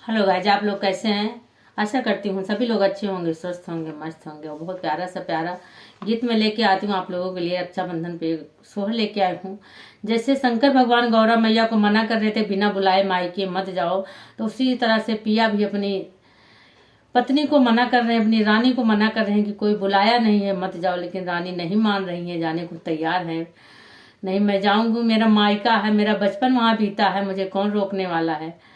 Hello guys, आप लोग कैसे हैं। आशा करती हूँ सभी लोग अच्छे होंगे, स्वस्थ होंगे, मस्त होंगे। और बहुत प्यारा सा प्यारा गीत में लेके आती हूँ आप लोगों के लिए। रक्षाबंधन पे सोहर लेके आई हूँ। जैसे शंकर भगवान गौरा मैया को मना कर रहे थे बिना बुलाए मायके मत जाओ, तो उसी तरह से पिया भी अपनी पत्नी को मना कर रहे हैं, अपनी रानी को मना कर रहे हैं कि कोई बुलाया नहीं है मत जाओ। लेकिन रानी नहीं मान रही है, जाने को तैयार है। नहीं, मैं जाऊंगी, मेरा मायका है, मेरा बचपन वहां बीता है, मुझे कौन रोकने वाला है।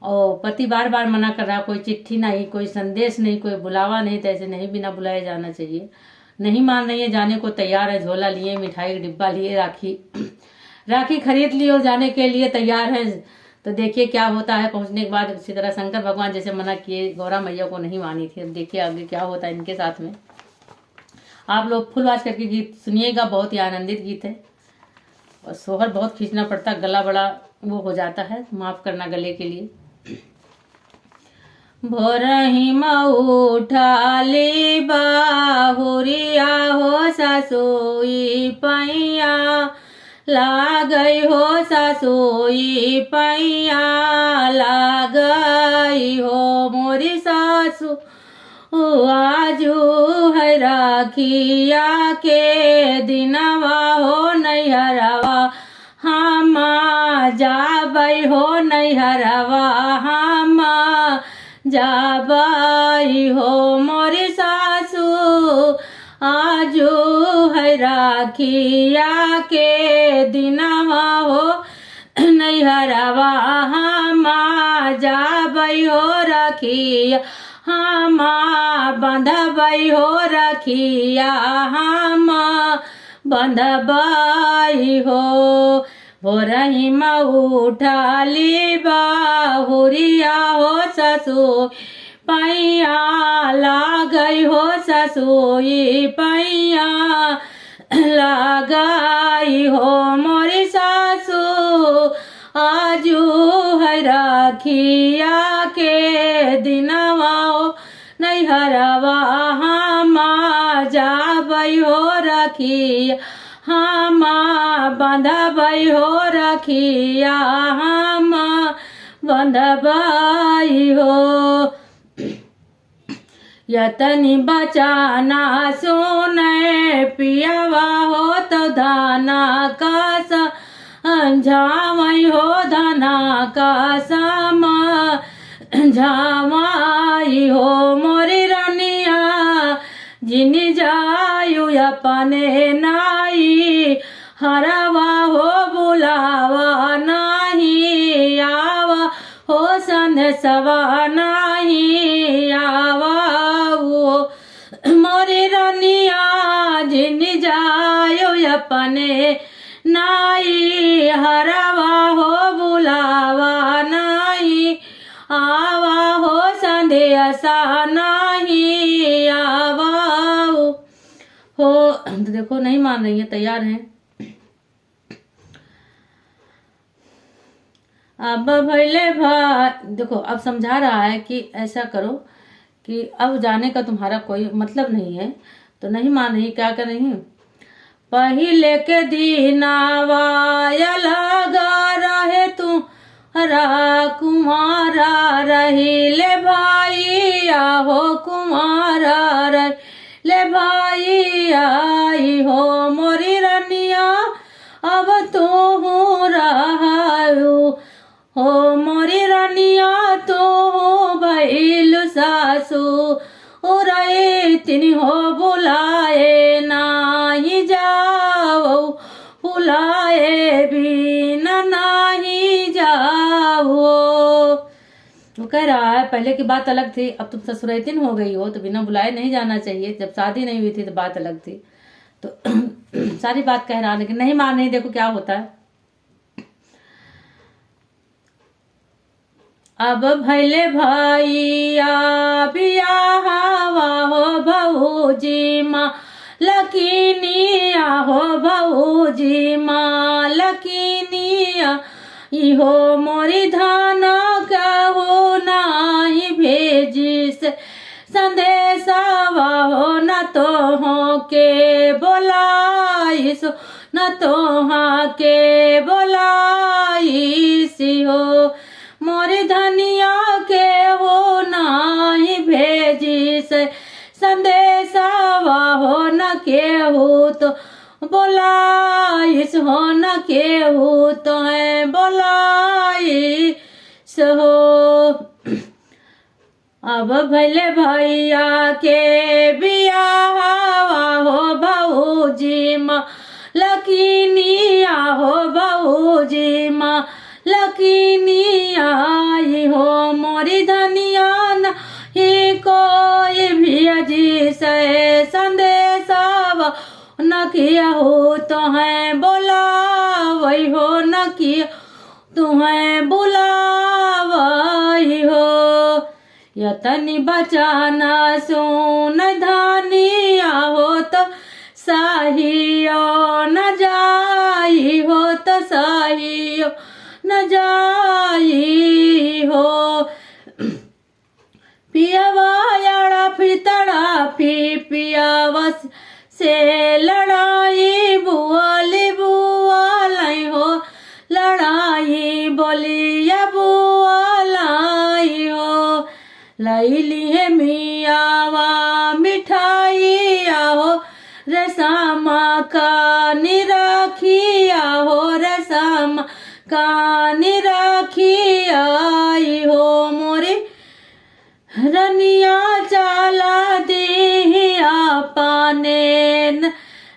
और पति बार बार मना कर रहा, कोई चिट्ठी नहीं, कोई संदेश नहीं, कोई बुलावा नहीं, तो ऐसे नहीं बिना बुलाए जाना चाहिए। नहीं मान रही है, जाने को तैयार है। झोला लिए, मिठाई का डिब्बा लिए, राखी राखी खरीद ली और जाने के लिए तैयार है। तो देखिए क्या होता है पहुंचने के बाद। उसी तरह शंकर भगवान जैसे मना किए, गौरा मैया को नहीं मानी थी। अब देखिए आगे क्या होता है इनके साथ में। आप लोग फुल आवाज करके गीत सुनिएगा, बहुत ही आनंदित गीत है। और सोहर बहुत खींचना पड़ता, गला बड़ा वो हो जाता है, माफ करना गले के लिए। भोरही उठाली बाहुरिया हो सासोई पैया, लागई हो सासोई पैया, लागई हो मोरी सासू आजू है राखिया के दिनवा हो नैहरवा हम जाबई हो नैहरवा हम जाबई हो मोरी सासू आजू है राखिया के दिनवा हो नैहरवा हम जाबई हो राखिया हम बंधबई हो रखिया हम बंधबई हो। भोरही उठाली बाहुरिया हो ससुई पैया, लागई हो ससुई पैया, लागई हो मोरी सासू आजू है राखिया के दिनवा नैहरवा हम जाबई हो रखिया हम बंधबई हो रखिया हम बंधबई हो। यतनी बचाना सुने पियावा हो तो धाना का झावई हो धना का सम झावाई हो मोरी रानिया, जिन जायु अपने नाई हरवा हो बुलावा नहीं आवा हो संदेशवा नहीं आवा वो मोरी रानिया, जिन जायु अपने नाई हरवा हो बुलावा नहीं आवा हो संदेशा नहीं आवा हो। तो देखो नहीं मान रही है, तैयार है। अब भैले देखो अब समझा रहा है कि ऐसा करो कि अब जाने का तुम्हारा कोई मतलब नहीं है। तो नहीं मान रही, क्या कर रही हूँ। पहले के दीनावा लगा रहे तू हरा कुमारा रहिले भाई आहो कुमारा रहिले भाई आई हो मोरी रनिया, अब तू हो रहायो हो मोरी रनिया, तो भैलु सासू उरे तिनी हो बुलाए नाही जाओ, बुलाए बिना नहीं जाओ। वो कह रहा है पहले की बात अलग थी, अब तुम ससुरैतिन हो गई हो तो बिना बुलाए नहीं जाना चाहिए। जब शादी नहीं हुई थी तो बात अलग थी। तो सारी बात कह रहा, लेकिन नहीं मान रही। देखो क्या होता है। अब भैले भैया बियाहवा हो भौजी माँ लकीनिया हो भौजी माँ लकीनिया, इहो मोरी धान कहो नाही भेजी से संदेशवा हो न तो हो के बोलाइस न तो हाँ के बोलाइस हो मोरे धनिया के हो तो बोलाइस हो न के हो तो है बोलाइस हो। अब भले भैया के बियाहवा हो भौजी माँ लकीनिया हो भौजी माँ लकीनिया आई हो मोरी धनिया न ही कोई भी अजी से संदेशवा न किया हो तो है बोला वही हो न किया तुम्हें बुलावाई हो। यतनी बचाना सुन धानिया हो तो साहियो न जाई हो तो साहियो न जाई हो। पियावा याड़ा फिर तड़ापी पियावा से लड़ाई बुआली बुआलाई हो लड़ाई बोलिया बुआलाई हो। लैली है मियावा मिठाइया हो रसामा का निराखिया हो रसामा का निराखिया आई हो मोरी रनिया चाला दिया पाने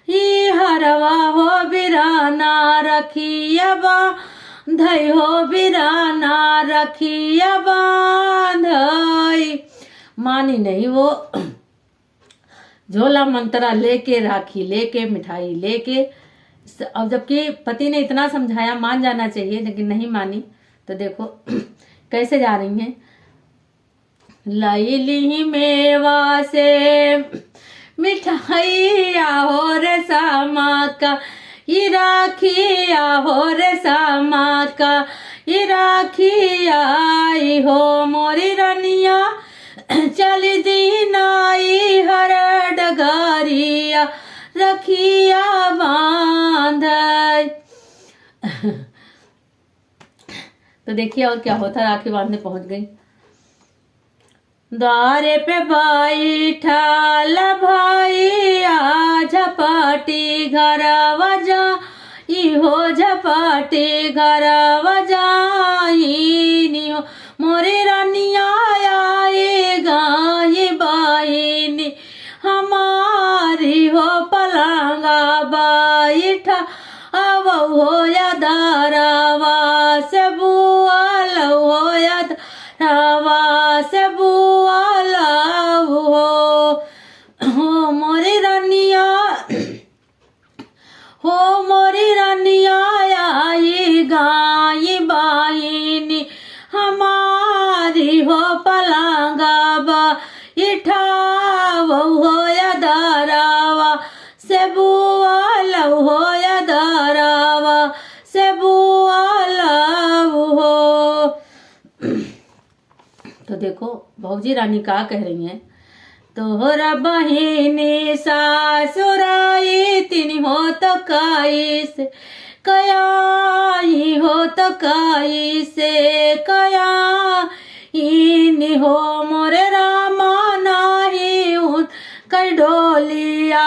ही हरवा हो बिराना रखिया बांधई हो बिराना रखिया बांधई। मानी नहीं वो झोला मंतरा लेके राखी लेके मिठाई लेके। अब जबकि पति ने इतना समझाया मान जाना चाहिए लेकिन नहीं मानी। तो देखो कैसे जा रही हैं। लैली मेवा से मिठाइया हो रे सामा का ये राखिया हो रे सामा का ये राखिया आई हो मोरी रनिया चली दीनाई हर डगारिया रखिया बांध। तो देखिए और क्या होता। राखी बांधने पहुंच गई। द्वारे पे बैठाल भैया झपाटी घर वजा हो झपाटी घर वजाई हो मोरे रानिया आए गाये बाईनी हमारी हो पलंगा बैठा अब हो या दारावा से बुआल हो या दारावा से बुआल हो मोरी रानिया हो मोरी रानिया आई गाय बाईनी हमारी हो पलंगा बैठा हो या दारावा से बुआल हो या दारावा से बुआल हो। तो देखो भौजी रानी क्या कह रही हैं। तोहरा बहिनी सासुराई तीन हो तो काई से कयाई हो तो काई से कया इन हो मोरे रामा नाही उन कर डोलिया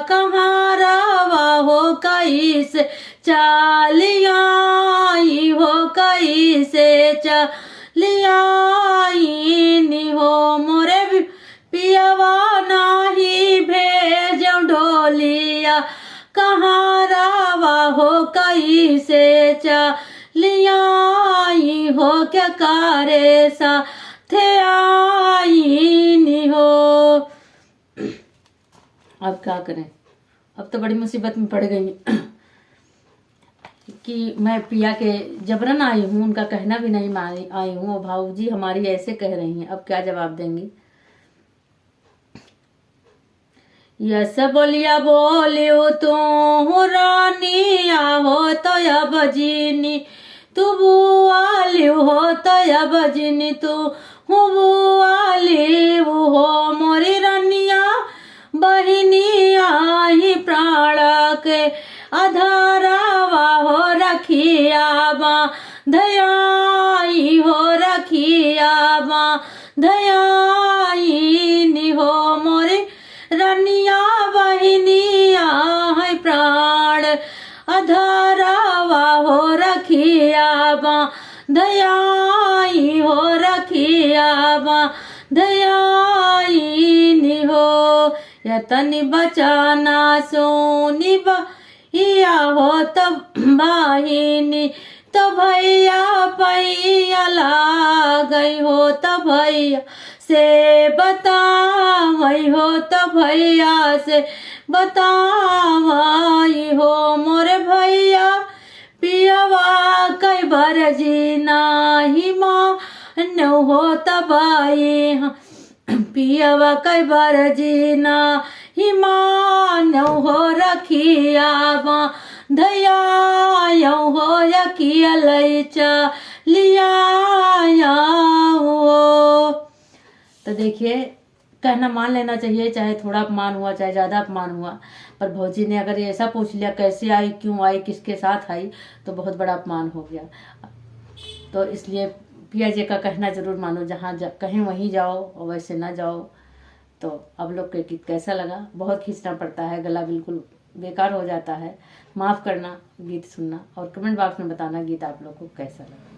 कहाँ रावा हो कई से चालिया हो कई से चालिया हो मोरे पियावा नाही भेज डोलिया कहाँ रावा हो कई से चलिया हो क्या कारे सा थे आई हो। अब क्या करें। अब तो बड़ी मुसीबत में पड़ गई कि मैं पिया के जबरन आई हूँ। उनका कहना भी नहीं मान आई हूँ और भाऊजी हमारी ऐसे कह रही हैं। अब क्या जवाब देंगी। यस बोलिया बोलियो तू रानिया हो तो अब जीनी तू बुआली हो तो अब जीनी तू बुआली हो मोरी रानिया बहिनिया ही प्राण के अधारावा हो रखिया धयाई हो रखिया धयाई हो मोरी रनिया बहिनिया दयाई हो रखिया दयाई हो यतनी बचाना सोनी या हो तब बाहिनी तो भैया पैया ला गई हो तो भैया से बतावई हो तो भैया से बतावई हो मोरे भैया पियवा कई बार जीना ही माँ न हो तबाई पियवा कई बार जीना ही माँ न हो रखिया धया हो यकिया लैचा लिया हो। तो देखिए कहना मान लेना चाहिए, चाहे थोड़ा अपमान हुआ चाहे ज़्यादा अपमान हुआ, पर भौजी ने अगर ये ऐसा पूछ लिया कैसे आई, क्यों आई, किसके साथ आई, तो बहुत बड़ा अपमान हो गया। तो इसलिए पिया जी का कहना ज़रूर मानो, जहाँ कहीं वहीं जाओ और वैसे ना जाओ। तो अब लोग के गीत कैसा लगा, बहुत खींचना पड़ता है, गला बिल्कुल बेकार हो जाता है, माफ़ करना गीत सुनना, और कमेंट बॉक्स में बताना गीत आप लोग को कैसा लगा।